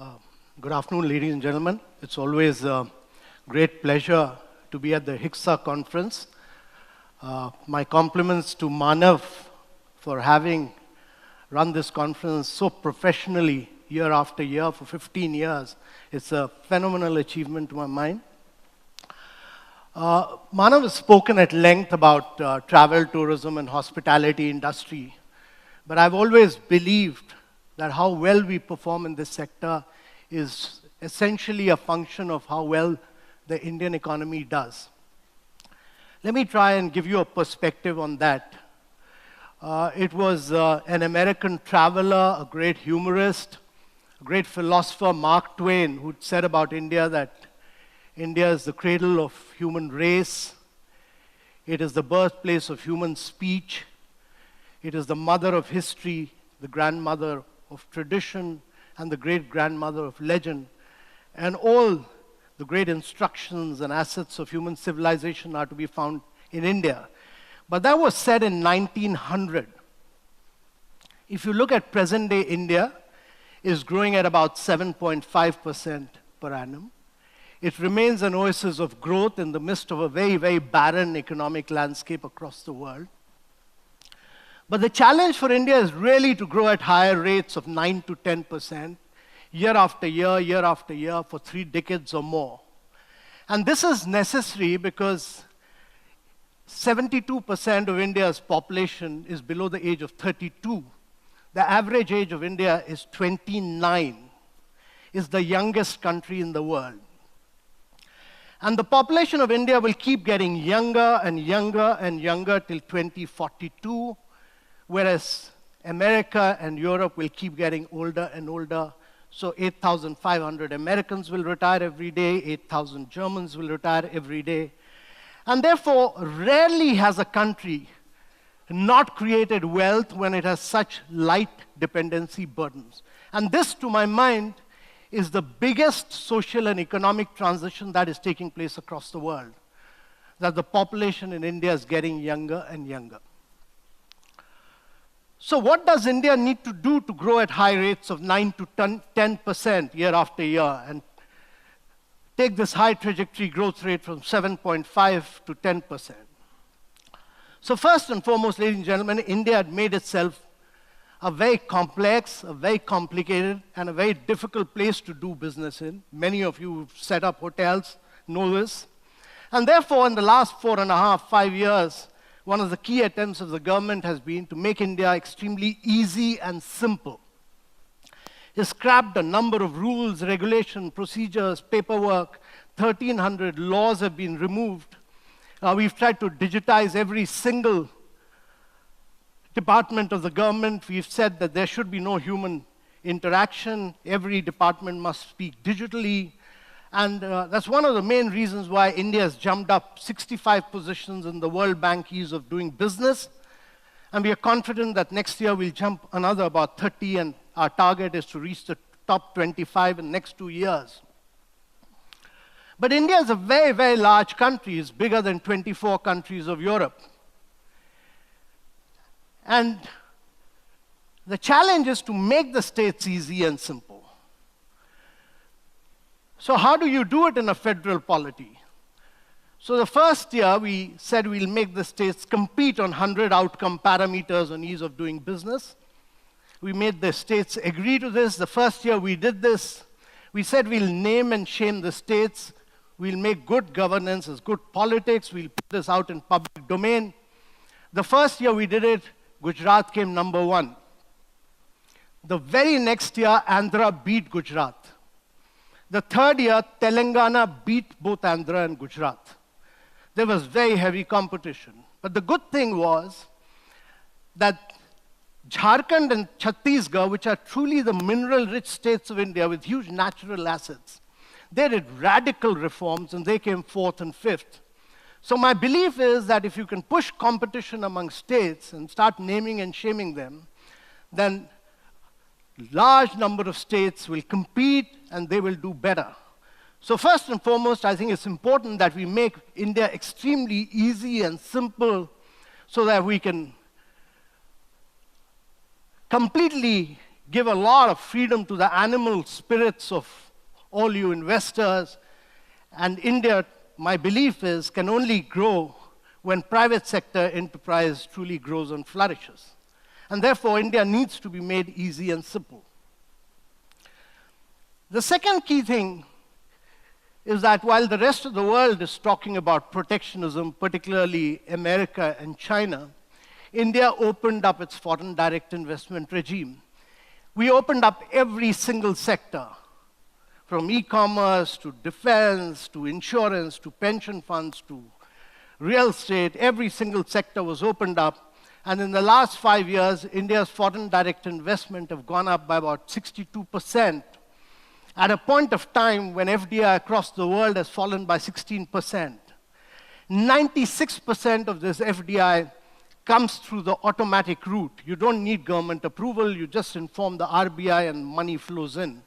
Uh, Good afternoon, ladies and gentlemen. It's always a great pleasure to be at the HICSA conference. My compliments to Manav for having run this conference so professionally year after year for 15 years. It's a phenomenal achievement to my mind. Manav has spoken at length about travel, tourism, and hospitality industry. But I've always believed that how well we perform in this sector is essentially a function of how well the Indian economy does. Let me try and give you a perspective on that. It was an American traveler, a great humorist, a great philosopher, Mark Twain, who said about India that India is the cradle of human race. It is the birthplace of human speech. It is the mother of history, the grandmother of tradition, and the great-grandmother of legend. And all the great instructions and assets of human civilization are to be found in India. But that was said in 1900. If you look at present-day India, is growing at about 7.5% per annum. It remains an oasis of growth in the midst of a very, very barren economic landscape across the world. But the challenge for India is really to grow at higher rates of 9 to 10% year after year, for 3 decades or more. And this is necessary because 72% of India's population is below the age of 32. The average age of India is 29. It's the youngest country in the world. And the population of India will keep getting younger and younger and younger till 2042. Whereas America and Europe will keep getting older and older. So 8,500 Americans will retire every day, 8,000 Germans will retire every day. And therefore, rarely has a country not created wealth when it has such light dependency burdens. And this, to my mind, is the biggest social and economic transition that is taking place across the world. That the population in India is getting younger and younger. So what does India need to do to grow at high rates of 9 to 10% year after year and take this high trajectory growth rate from 7.5 to 10%? So first and foremost, ladies and gentlemen, India had made itself a very complex, a very complicated, and a very difficult place to do business in. Many of you who've set up hotels know this. And therefore, in the last 4.5, 5 years, one of the key attempts of the government has been to make India extremely easy and simple. It scrapped a number of rules, regulations, procedures, paperwork. 1,300 laws have been removed. We've tried to digitize every single department of the government. We've said that there should be no human interaction. Every department must speak digitally. And that's one of the main reasons why India has jumped up 65 positions in the World Bank Ease of Doing Business. And we are confident that next year we'll jump another about 30, and our target is to reach the top 25 in the next 2 years. But India is a very, very large country. It's bigger than 24 countries of Europe. And the challenge is to make the states easy and simple. So how do you do it in a federal polity? So the first year, we said we'll make the states compete on 100 outcome parameters on ease of doing business. We made the states agree to this. The first year we did this. We said we'll name and shame the states. We'll make good governance as good politics. We'll put this out in public domain. The first year we did it, Gujarat came number 1. The very next year, Andhra beat Gujarat. The third year, Telangana beat both Andhra and Gujarat. There was very heavy competition. But the good thing was that Jharkhand and Chhattisgarh, which are truly the mineral-rich states of India with huge natural assets, they did radical reforms and they came 4th and 5th. So my belief is that if you can push competition among states and start naming and shaming them, then large number of states will compete and they will do better. So first and foremost, I think it's important that we make India extremely easy and simple so that we can completely give a lot of freedom to the animal spirits of all you investors. And India, my belief is, can only grow when private sector enterprise truly grows and flourishes. And therefore, India needs to be made easy and simple. The second key thing is that while the rest of the world is talking about protectionism, particularly America and China, India opened up its foreign direct investment regime. We opened up every single sector, from e-commerce to defense to insurance to pension funds to real estate. Every single sector was opened up. And in the last 5 years, India's foreign direct investment have gone up by about 62%, at a point of time when FDI across the world has fallen by 16%. 96% of this FDI comes through the automatic route. You don't need government approval, you just inform the RBI and money flows in.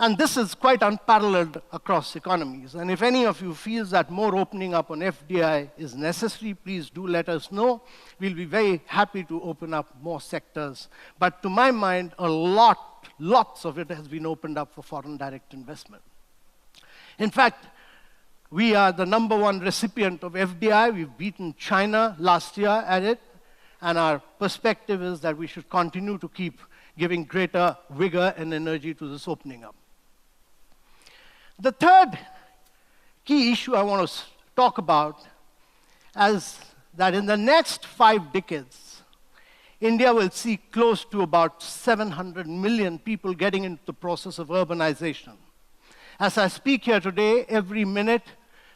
And this is quite unparalleled across economies. And if any of you feels that more opening up on FDI is necessary, please do let us know. We'll be very happy to open up more sectors. But to my mind, lots of it has been opened up for foreign direct investment. In fact, we are the #1 recipient of FDI. We've beaten China last year at it. And our perspective is that we should continue to keep giving greater vigor and energy to this opening up. The third key issue I want to talk about is that in the next 5 decades, India will see close to about 700 million people getting into the process of urbanization. As I speak here today, every minute,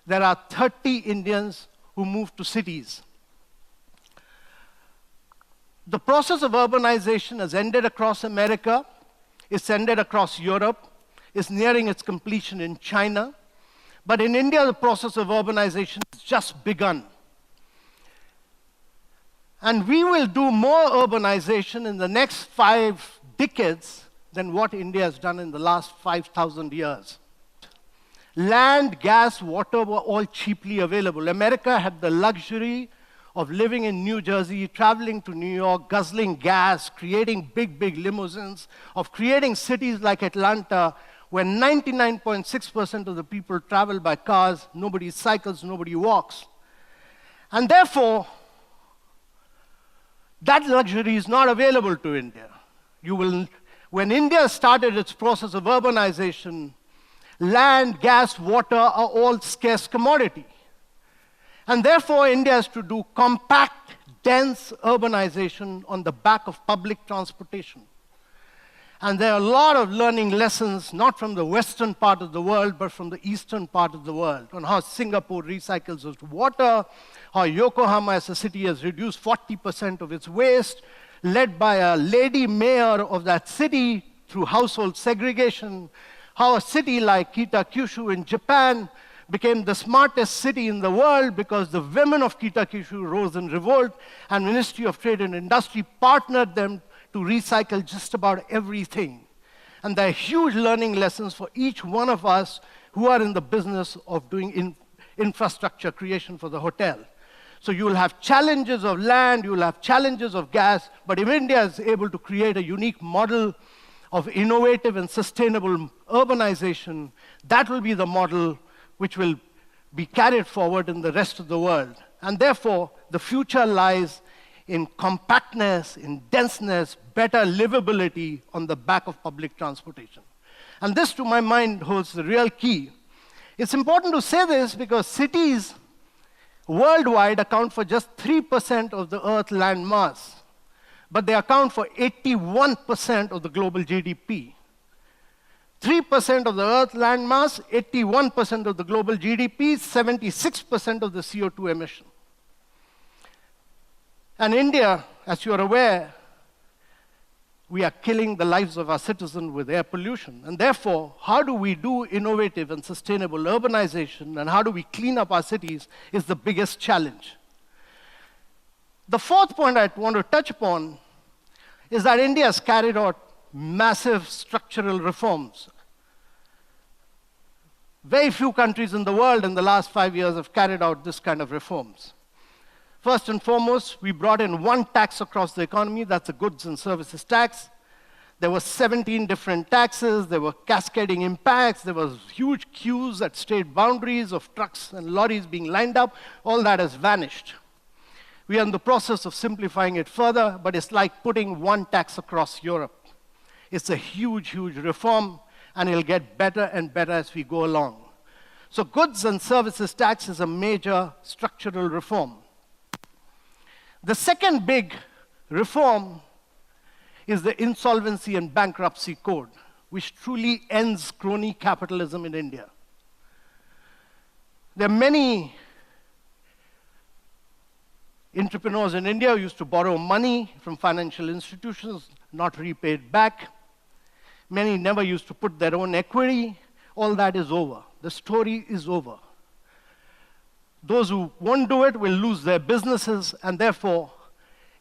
there are 30 Indians who move to cities. The process of urbanization has ended across America, it's ended across Europe, is nearing its completion in China. But in India, the process of urbanization has just begun. And we will do more urbanization in the next 5 decades than what India has done in the last 5,000 years. Land, gas, water were all cheaply available. America had the luxury of living in New Jersey, traveling to New York, guzzling gas, creating big limousines, of creating cities like Atlanta, where 99.6% of the people travel by cars, nobody cycles, nobody walks. And therefore, that luxury is not available to India. When India started its process of urbanization, land, gas, water are all scarce commodity. And therefore, India has to do compact, dense urbanization on the back of public transportation. And there are a lot of learning lessons, not from the western part of the world, but from the eastern part of the world, on how Singapore recycles its water, how Yokohama as a city has reduced 40% of its waste, led by a lady mayor of that city through household segregation, how a city like Kitakyushu in Japan became the smartest city in the world because the women of Kitakyushu rose in revolt, and Ministry of Trade and Industry partnered them to recycle just about everything. And there are huge learning lessons for each one of us who are in the business of doing infrastructure creation for the hotel. So you will have challenges of land, you will have challenges of gas, but if India is able to create a unique model of innovative and sustainable urbanization, that will be the model which will be carried forward in the rest of the world. And therefore, the future lies in compactness, in denseness, better livability on the back of public transportation. And this, to my mind, holds the real key. It's important to say this because cities worldwide account for just 3% of the Earth's land mass, but they account for 81% of the global GDP. 3% of the Earth's land mass, 81% of the global GDP, 76% of the CO2 emission. And India, as you are aware, we are killing the lives of our citizens with air pollution. And therefore, how do we do innovative and sustainable urbanization, and how do we clean up our cities is the biggest challenge. The fourth point I want to touch upon is that India has carried out massive structural reforms. Very few countries in the world in the last 5 years have carried out this kind of reforms. First and foremost, we brought in one tax across the economy, that's the goods and services tax. There were 17 different taxes, there were cascading impacts, there was huge queues at state boundaries of trucks and lorries being lined up. All that has vanished. We are in the process of simplifying it further, but it's like putting one tax across Europe. It's a huge, huge reform, and it'll get better and better as we go along. So goods and services tax is a major structural reform. The second big reform is the Insolvency and Bankruptcy Code, which truly ends crony capitalism in India. There are many entrepreneurs in India who used to borrow money from financial institutions, not repaid back. Many never used to put their own equity. All that is over. The story is over. Those who won't do it will lose their businesses, and therefore,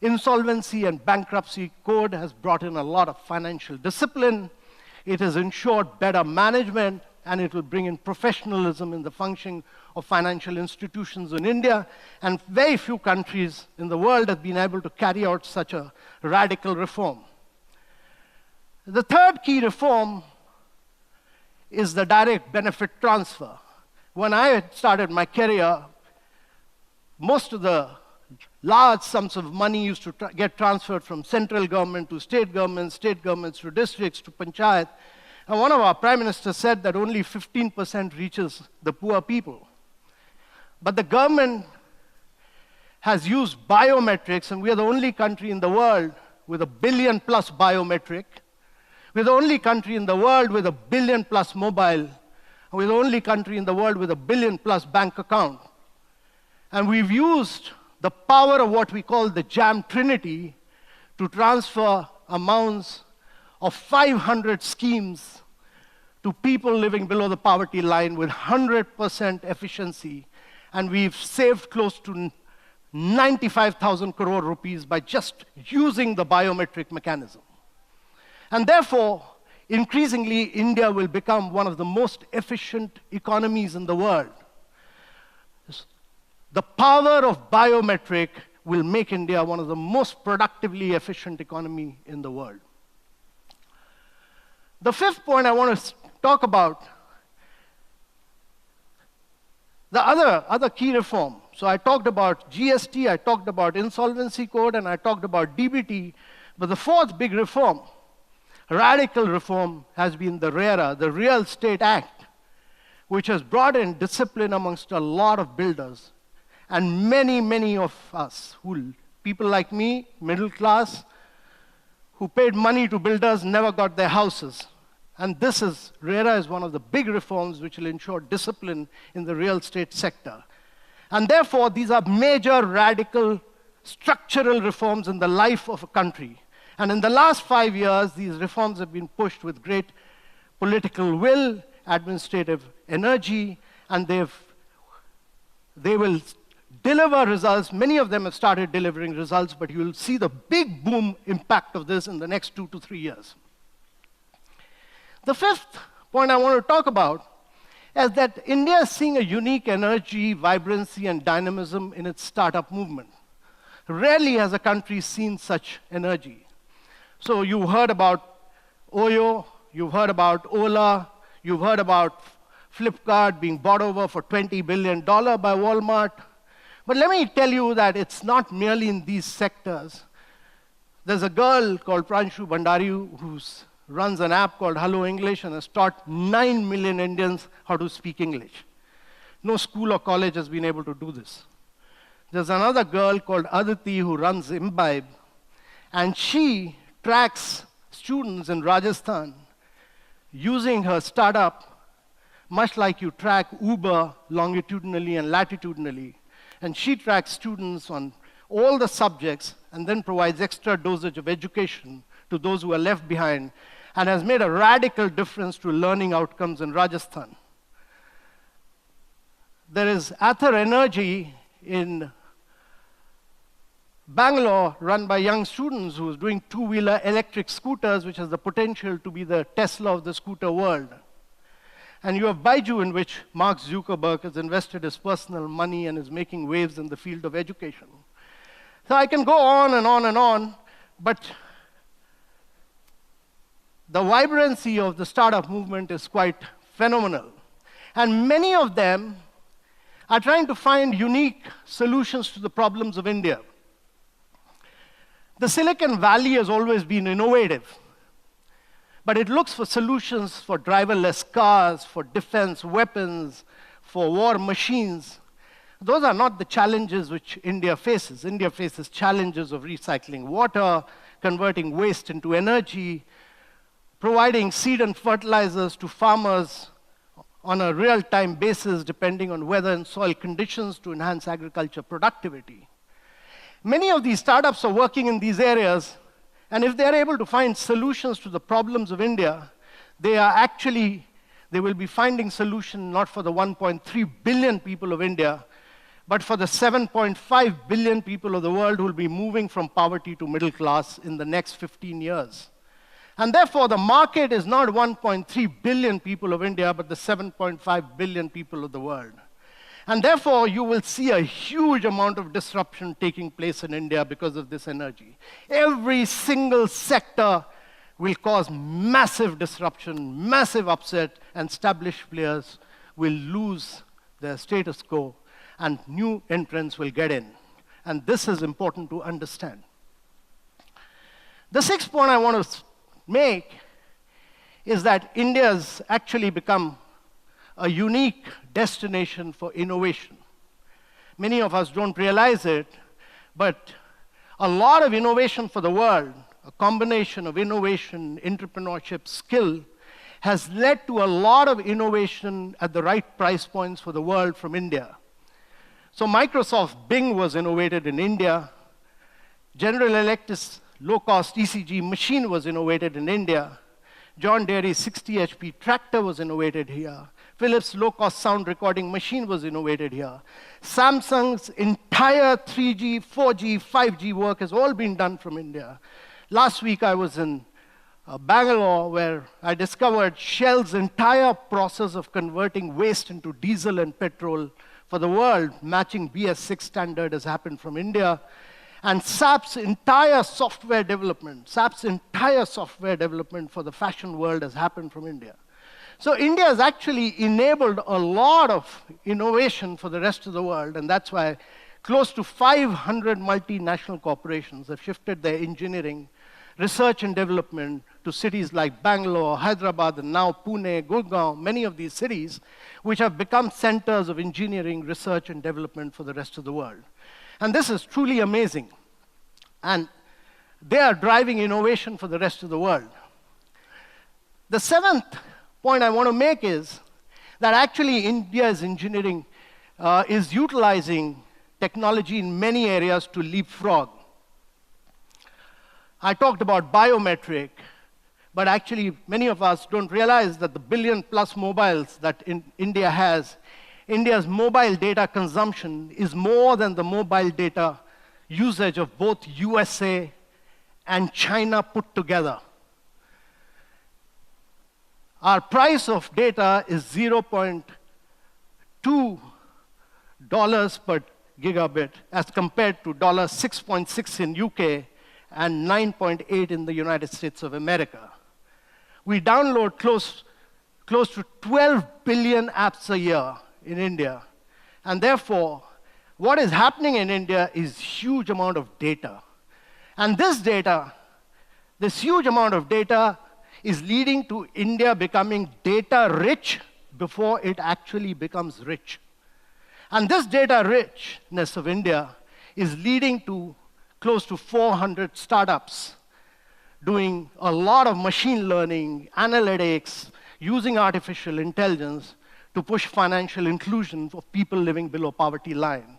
Insolvency and Bankruptcy Code has brought in a lot of financial discipline. It has ensured better management, and it will bring in professionalism in the functioning of financial institutions in India. And very few countries in the world have been able to carry out such a radical reform. The third key reform is the direct benefit transfer. When I had started my career, most of the large sums of money used to get transferred from central government to state governments to districts, to panchayat. And one of our prime ministers said that only 15% reaches the poor people. But the government has used biometrics, and we are the only country in the world with 1 billion plus biometric. We're the only country in the world with 1 billion plus mobile. We're the only country in the world with 1 billion plus bank account. And we've used the power of what we call the jam trinity to transfer amounts of 500 schemes to people living below the poverty line with 100% efficiency. And we've saved close to 95,000 crore rupees by just using the biometric mechanism. And therefore, increasingly, India will become one of the most efficient economies in the world. The power of biometric will make India one of the most productively efficient economy in the world. The fifth point I want to talk about, the other key reform. So I talked about GST, I talked about Insolvency Code, and I talked about DBT. But the fourth big reform, radical reform, has been the RERA, the Real Estate Act, which has brought in discipline amongst a lot of builders. And many of us, people like me, middle class, who paid money to builders, never got their houses. And RERA is one of the big reforms which will ensure discipline in the real estate sector. And therefore, these are major, radical, structural reforms in the life of a country. And in the last 5 years, these reforms have been pushed with great political will, administrative energy, and they will deliver results. Many of them have started delivering results, but you will see the big boom impact of this in the next 2 to 3 years. The fifth point I want to talk about is that India is seeing a unique energy, vibrancy, and dynamism in its startup movement. Rarely has a country seen such energy. So you heard about Oyo, you've heard about Ola, you've heard about Flipkart being bought over for $20 billion by Walmart. But let me tell you that it's not merely in these sectors. There's a girl called Pranshu Bhandari who runs an app called Hello English and has taught 9 million Indians how to speak English. No school or college has been able to do this. There's another girl called Aditi who runs Imbibe, and she tracks students in Rajasthan using her startup, much like you track Uber longitudinally and latitudinally. And she tracks students on all the subjects and then provides extra dosage of education to those who are left behind, and has made a radical difference to learning outcomes in Rajasthan. There is Ather Energy in Bangalore, run by young students who is doing two-wheeler electric scooters, which has the potential to be the Tesla of the scooter world. And you have Baiju, in which Mark Zuckerberg has invested his personal money and is making waves in the field of education. So I can go on and on and on, but the vibrancy of the startup movement is quite phenomenal. And many of them are trying to find unique solutions to the problems of India. The Silicon Valley has always been innovative, but it looks for solutions for driverless cars, for defense weapons, for war machines. Those are not the challenges which India faces. India faces challenges of recycling water, converting waste into energy, providing seed and fertilizers to farmers on a real-time basis, depending on weather and soil conditions to enhance agriculture productivity. Many of these startups are working in these areas, and if they're able to find solutions to the problems of India, they will be finding solutions not for the 1.3 billion people of India, but for the 7.5 billion people of the world who will be moving from poverty to middle class in the next 15 years. And therefore, the market is not 1.3 billion people of India, but the 7.5 billion people of the world. And therefore, you will see a huge amount of disruption taking place in India because of this energy. Every single sector will cause massive disruption, massive upset, and established players will lose their status quo, and new entrants will get in. And this is important to understand. The sixth point I want to make is that India has actually become a unique destination for innovation. Many of us don't realize it, but a lot of innovation for the world, a combination of innovation, entrepreneurship, skill, has led to a lot of innovation at the right price points for the world from India. So Microsoft Bing was innovated in India. General Electric's low-cost ECG machine was innovated in India. John Deere's 60 HP tractor was innovated here. Philips' low-cost sound recording machine was innovated here. Samsung's entire 3G, 4G, 5G work has all been done from India. Last week I was in Bangalore, where I discovered Shell's entire process of converting waste into diesel and petrol for the world, matching BS6 standard, has happened from India. And SAP's entire software development for the fashion world has happened from India. So India has actually enabled a lot of innovation for the rest of the world, and that's why close to 500 multinational corporations have shifted their engineering, research and development to cities like Bangalore, Hyderabad, and now Pune, Gurgaon, many of these cities, which have become centers of engineering, research, and development for the rest of the world. And this is truly amazing. And they are driving innovation for the rest of the world. The seventh point I want to make is that actually India's engineering is utilizing technology in many areas to leapfrog. I talked about biometric, but actually many of us don't realize that the billion-plus mobiles that India has, India's mobile data consumption is more than the mobile data usage of both USA and China put together. Our price of data is $0.2 per gigabit as compared to $6.6 in UK and 9.8 in the United States of America. We download close to 12 billion apps a year in India. And therefore, what is happening in India is huge amount of data. And this huge amount of data is leading to India becoming data rich before it actually becomes rich. And this data richness of India is leading to close to 400 startups doing a lot of machine learning, analytics, using artificial intelligence to push financial inclusion for people living below poverty line.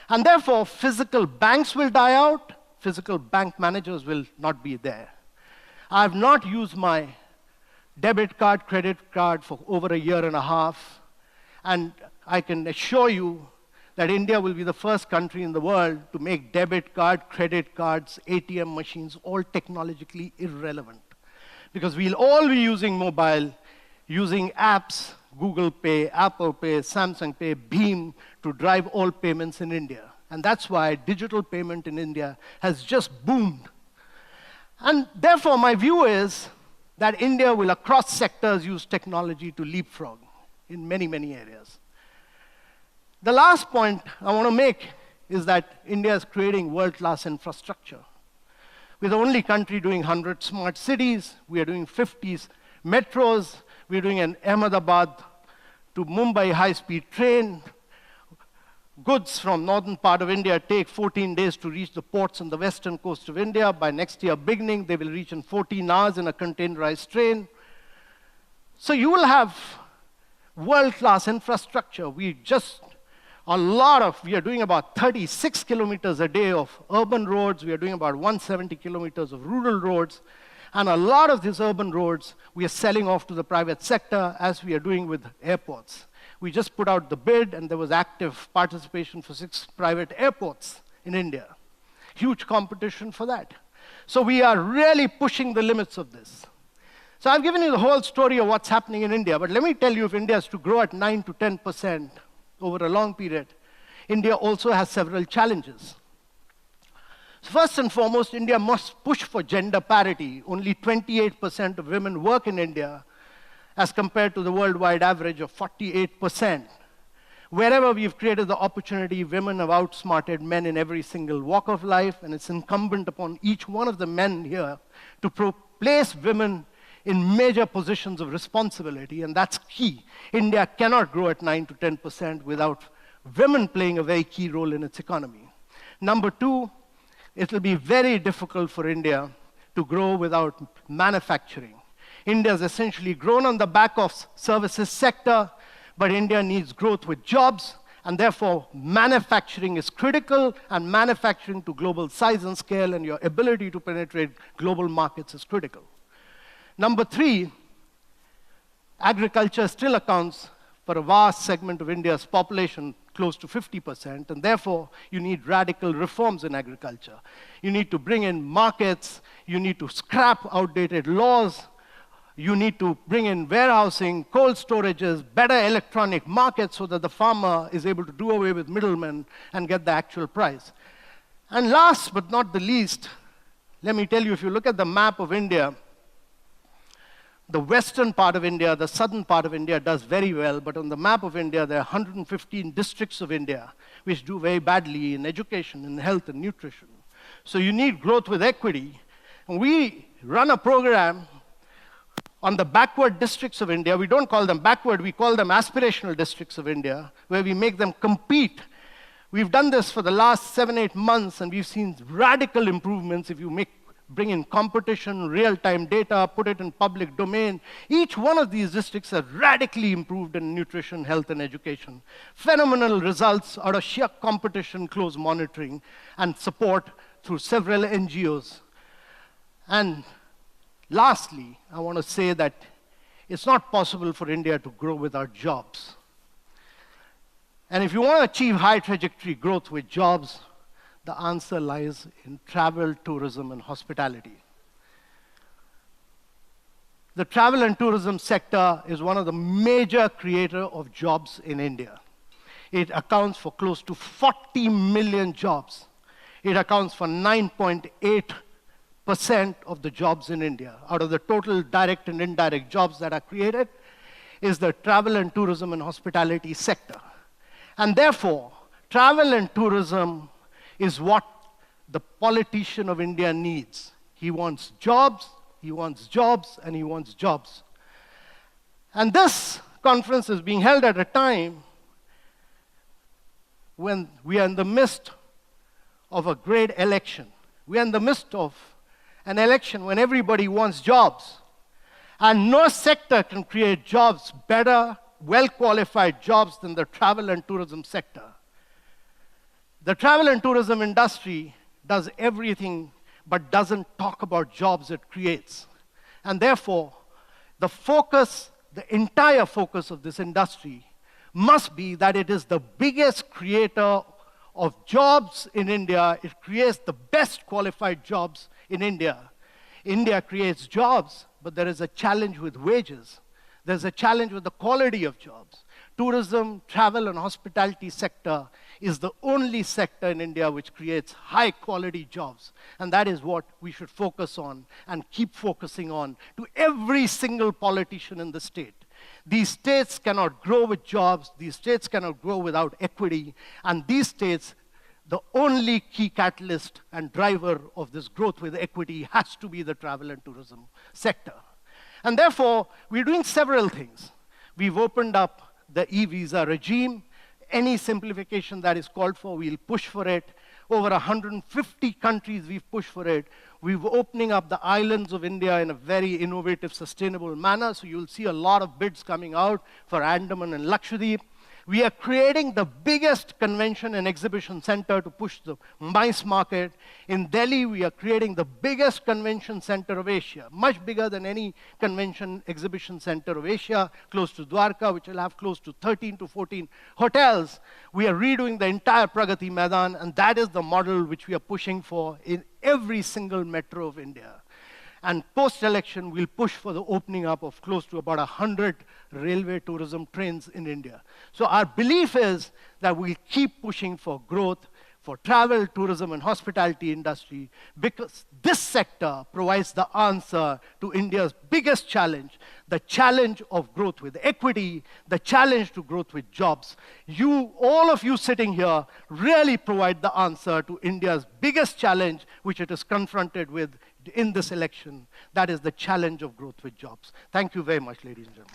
And therefore, physical banks will die out, physical bank managers will not be there. I have not used my debit card, credit card for over a year and a half, and I can assure you that India will be the first country in the world to make debit card, credit cards, ATM machines all technologically irrelevant. Because we'll all be using mobile, using apps, Google Pay, Apple Pay, Samsung Pay, Bheem, to drive all payments in India. And that's why digital payment in India has just boomed. And therefore, my view is that India will, across sectors, use technology to leapfrog in many, many areas. The last point I want to make is that India is creating world-class infrastructure. We're the only country doing 100 smart cities. We are doing 50 metros. We're doing an Ahmedabad to Mumbai high-speed train. Goods from northern part of India take 14 days to reach the ports on the western coast of India. By next year beginning, they will reach in 14 hours in a containerized train. So you will have world-class infrastructure. We are doing about 36 kilometers a day of urban roads. We are doing about 170 kilometers of rural roads. And a lot of these urban roads, we are selling off to the private sector, as we are doing with airports. We just put out the bid, and there was active participation for 6 private airports in India. Huge competition for that. So we are really pushing the limits of this. So I've given you the whole story of what's happening in India, but let me tell you, if India is to grow at 9 to 10% over a long period, India also has several challenges. So first and foremost, India must push for gender parity. Only 28% of women work in India, as compared to the worldwide average of 48%. Wherever we've created the opportunity, women have outsmarted men in every single walk of life, and it's incumbent upon each one of the men here to place women in major positions of responsibility, and that's key. India cannot grow at 9 to 10% without women playing a very key role in its economy. Number 2, it will be very difficult for India to grow without manufacturing. India has essentially grown on the back of services sector, but India needs growth with jobs, and therefore manufacturing is critical, and manufacturing to global size and scale and your ability to penetrate global markets is critical. Number 3, agriculture still accounts for a vast segment of India's population, close to 50%, and therefore you need radical reforms in agriculture. You need to bring in markets, you need to scrap outdated laws, you need to bring in warehousing, cold storages, better electronic markets so that the farmer is able to do away with middlemen and get the actual price. And last but not the least, let me tell you, if you look at the map of India, the western part of India, the southern part of India does very well, but on the map of India, there are 115 districts of India which do very badly in education, in health and nutrition. So you need growth with equity. And we run a program on the backward districts of India. We don't call them backward, we call them aspirational districts of India, where we make them compete. We've done this for the last 7-8 months, and we've seen radical improvements if you bring in competition, real-time data, put it in public domain. Each one of these districts has radically improved in nutrition, health, and education. Phenomenal results out of sheer competition, close monitoring, and support through several NGOs. And lastly, I want to say that it's not possible for India to grow without jobs. And if you want to achieve high trajectory growth with jobs, the answer lies in travel, tourism, and hospitality. The travel and tourism sector is one of the major creators of jobs in India. It accounts for close to 40 million jobs. It accounts for 9.8% of the jobs in India. Out of the total direct and indirect jobs that are created, is the travel and tourism and hospitality sector. And therefore, travel and tourism is what the politician of India needs. He wants jobs, he wants jobs, and he wants jobs. And this conference is being held at a time when we are in the midst of a great election. We are in the midst of an election when everybody wants jobs. And no sector can create jobs better, well-qualified jobs than the travel and tourism sector. The travel and tourism industry does everything but doesn't talk about jobs it creates. And therefore, the entire focus of this industry must be that it is the biggest creator of jobs in India. It creates the best qualified jobs in India. India creates jobs, but there is a challenge with wages. There's a challenge with the quality of jobs. tourism, travel, and hospitality sector is the only sector in India which creates high-quality jobs. And that is what we should focus on and keep focusing on to every single politician in the state. These states cannot grow with jobs. These states cannot grow without equity. And these states, the only key catalyst and driver of this growth with equity has to be the travel and tourism sector. And therefore, we're doing several things. We've opened up the e-visa regime. Any simplification that is called for, we'll push for it. Over 150 countries we've pushed for it. We're opening up the islands of India in a very innovative, sustainable manner. So you'll see a lot of bids coming out for Andaman and Lakshadweep. We are creating the biggest convention and exhibition center to push the MICE market. In Delhi, we are creating the biggest convention center of Asia, much bigger than any convention exhibition center of Asia, close to Dwarka, which will have close to 13 to 14 hotels. We are redoing the entire Pragati Maidan, and that is the model which we are pushing for in every single metro of India. And post-election, we'll push for the opening up of close to about 100 railway tourism trains in India. So our belief is that we'll keep pushing for growth for travel, tourism, and hospitality industry because this sector provides the answer to India's biggest challenge, the challenge of growth with equity, the challenge to growth with jobs. You, all of you sitting here, really provide the answer to India's biggest challenge, which it is confronted with in this election. That is the challenge of growth with jobs. Thank you very much, ladies and gentlemen.